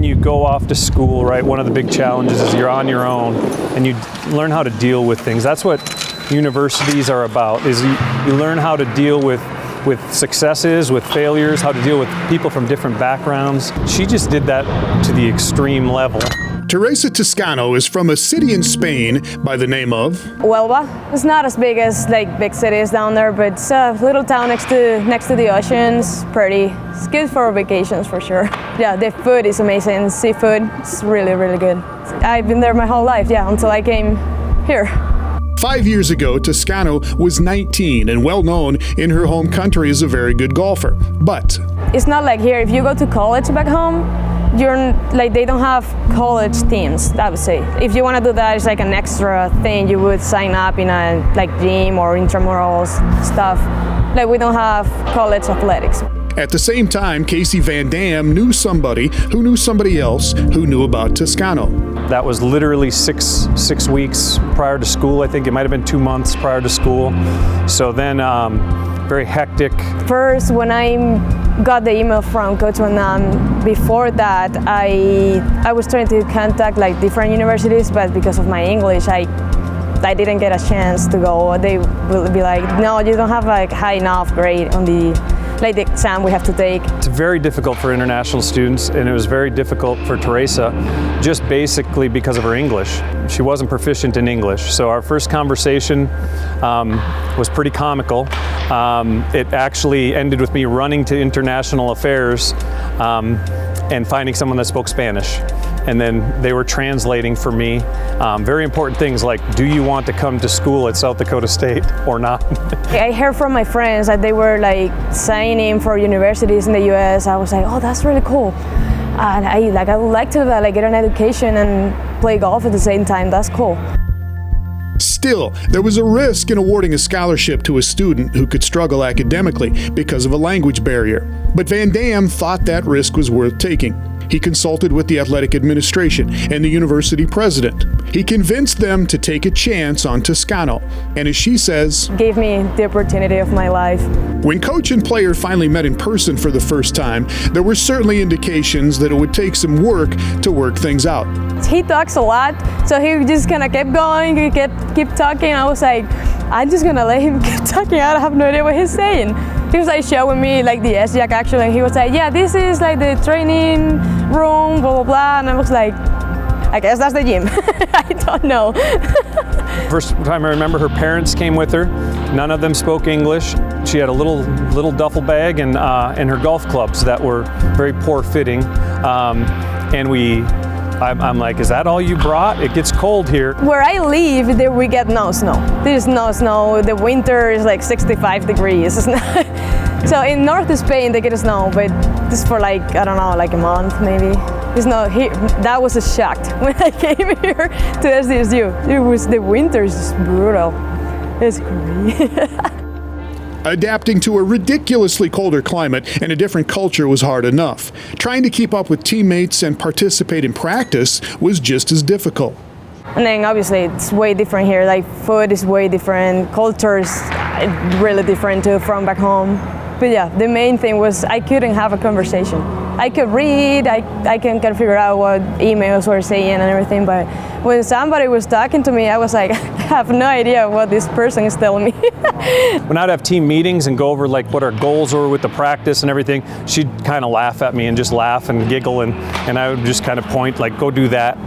when you go off to school, right, one of the big challenges is you're on your own and you learn how to deal with things. That's what universities are about, is you learn how to deal with successes, with failures, how to deal with people from different backgrounds. She just did that to the extreme level. Teresa Toscano is from a city in Spain by the name of Huelva. It's not as big as like big cities down there, but it's a little town next to the ocean. It's pretty. It's good for vacations for sure. Yeah, the food is amazing. Seafood, it's really, really good. I've been there my whole life, yeah, until I came here. 5 years ago, Toscano was 19 and well known in her home country as a very good golfer. But it's not like here. If you go to college back home, they don't have college teams, I would say. If you want to do that, it's like an extra thing. You would sign up in a gym or intramurals stuff. Like, we don't have college athletics. At the same time, Casey Van Dam knew somebody who knew somebody else who knew about Toscano. That was literally six weeks prior to school. I think it might have been 2 months prior to school. So then, very hectic. First, when I got the email from Coach Van Dam, before that, I was trying to contact different universities, but because of my English, I didn't get a chance to go. They will be like, no, you don't have high enough grade on the exam we have to take. It's very difficult for international students, and it was very difficult for Teresa, just basically because of her English. She wasn't proficient in English, so our first conversation was pretty comical. It actually ended with me running to international affairs and finding someone that spoke Spanish. And then they were translating for me very important things like, do you want to come to school at South Dakota State or not? I heard from my friends that they were signing for universities in the US. I was like, oh, that's really cool. And I would like to get an education and play golf at the same time. That's cool. Still, there was a risk in awarding a scholarship to a student who could struggle academically because of a language barrier. But Van Dam thought that risk was worth taking. He consulted with the athletic administration and the university president. He convinced them to take a chance on Toscano, and as she says, gave me the opportunity of my life. When coach and player finally met in person for the first time, there were certainly indications that it would take some work to work things out. He talks a lot, so he just kind of kept going, he kept talking. I was like, I'm just gonna let him keep talking. I have no idea what he's saying. He was showing me the S-Jack action, and he was like, yeah, this is the training room, blah, blah, blah. And I was like, I guess that's the gym. I don't know. First time I remember, her parents came with her. None of them spoke English. She had a little duffel bag and her golf clubs that were very poor fitting. I'm like, is that all you brought? It gets cold here. Where I live, there we get no snow. There's no snow. The winter is 65 degrees. It's not. So in North Spain, they get snow, but just for I don't know, a month maybe. It's not here. That was a shock when I came here to SDSU. The winter is just brutal. It's crazy. Adapting to a ridiculously colder climate and a different culture was hard enough. Trying to keep up with teammates and participate in practice was just as difficult. And then obviously it's way different here. Food is way different, culture is really different too from back home. But yeah, the main thing was I couldn't have a conversation. I could read, I can figure out what emails were saying and everything, but when somebody was talking to me, I was like, I have no idea what this person is telling me. When I'd have team meetings and go over what our goals were with the practice and everything, she'd kind of laugh at me and just laugh and giggle, and I would just kind of point, go do that.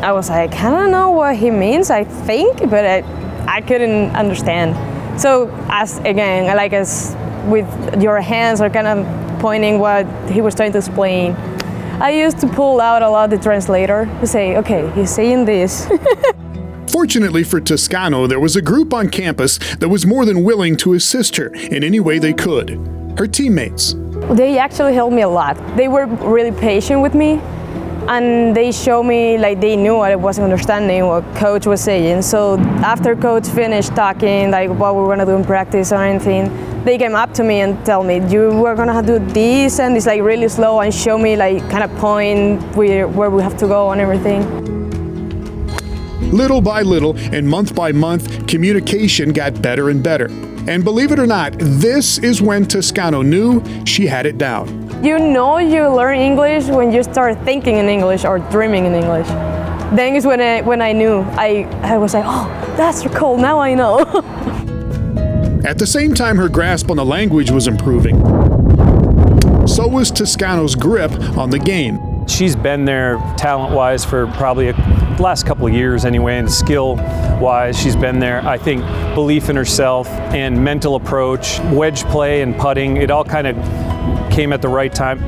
I was like, I don't know what he means, I think, but I couldn't understand. So as with your hands are kind of pointing what he was trying to explain, I used to pull out a lot the translator to say, okay, he's saying this. Fortunately for Toscano, there was a group on campus that was more than willing to assist her in any way they could. Her teammates. They actually helped me a lot. They were really patient with me, and they showed me they knew I wasn't understanding what coach was saying. So after coach finished talking what we were gonna do in practice or anything, they came up to me and tell me, you were gonna do this and it's really slow, and show me kind of point where we have to go and everything. Little by little and month by month, communication got better and better. And believe it or not, this is when Toscano knew she had it down. You know you learn English when you start thinking in English or dreaming in English. Then is when I knew. I was like, oh, that's cool, now I know. At the same time her grasp on the language was improving, so was Toscano's grip on the game. She's been there talent-wise for probably the last couple of years anyway, and skill-wise, she's been there. I think belief in herself and mental approach, wedge play and putting, it all kind of came at the right time.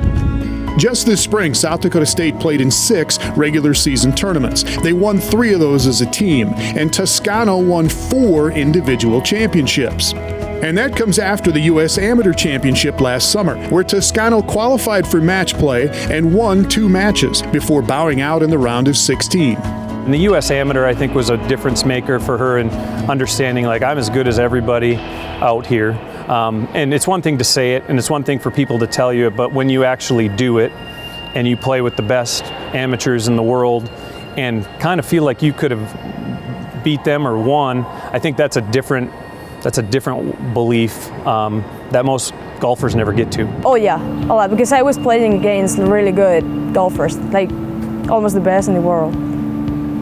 Just this spring, South Dakota State played in 6 regular season tournaments. They won 3 of those as a team, and Toscano won 4 individual championships. And that comes after the U.S. Amateur Championship last summer, where Toscano qualified for match play and won 2 matches before bowing out in the round of 16. And the U.S. Amateur, I think, was a difference maker for her in understanding, like, I'm as good as everybody out here. And it's one thing to say it, and it's one thing for people to tell you, but when you actually do it and you play with the best amateurs in the world and kind of feel like you could have beat them or won, I think that's a different belief that most golfers never get to. Oh yeah, a lot, because I was playing against really good golfers, like almost the best in the world.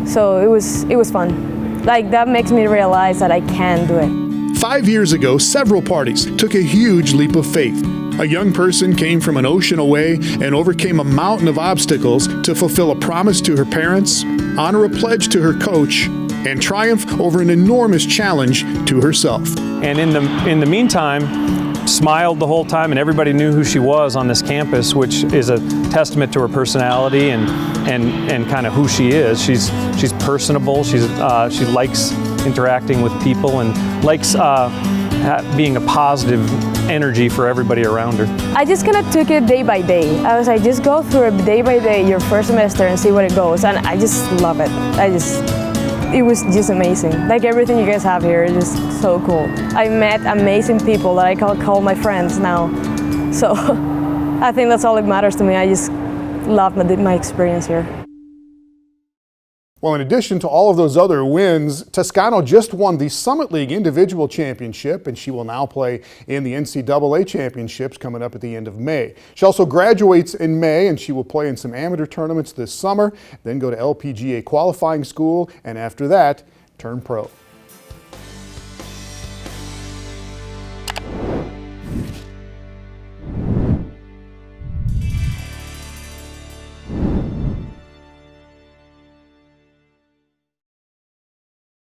So it was fun. Like, that makes me realize that I can do it. 5 years ago, several parties took a huge leap of faith. A young person came from an ocean away and overcame a mountain of obstacles to fulfill a promise to her parents, honor a pledge to her coach, and triumph over an enormous challenge to herself. And in the meantime, smiled the whole time, and everybody knew who she was on this campus, which is a testament to her personality and kind of who she is. She's personable. She likes interacting with people and likes being a positive energy for everybody around her. I just kind of took it day by day. I was like, just go through it day by day, your first semester, and see what it goes. And I just love it. It was just amazing. Like, everything you guys have here is just so cool. I met amazing people that I call my friends now. So I think that's all that matters to me. I just love my experience here. Well, in addition to all of those other wins, Toscano just won the Summit League Individual Championship, and she will now play in the NCAA Championships coming up at the end of May. She also graduates in May, and she will play in some amateur tournaments this summer, then go to LPGA qualifying school, and after that, turn pro.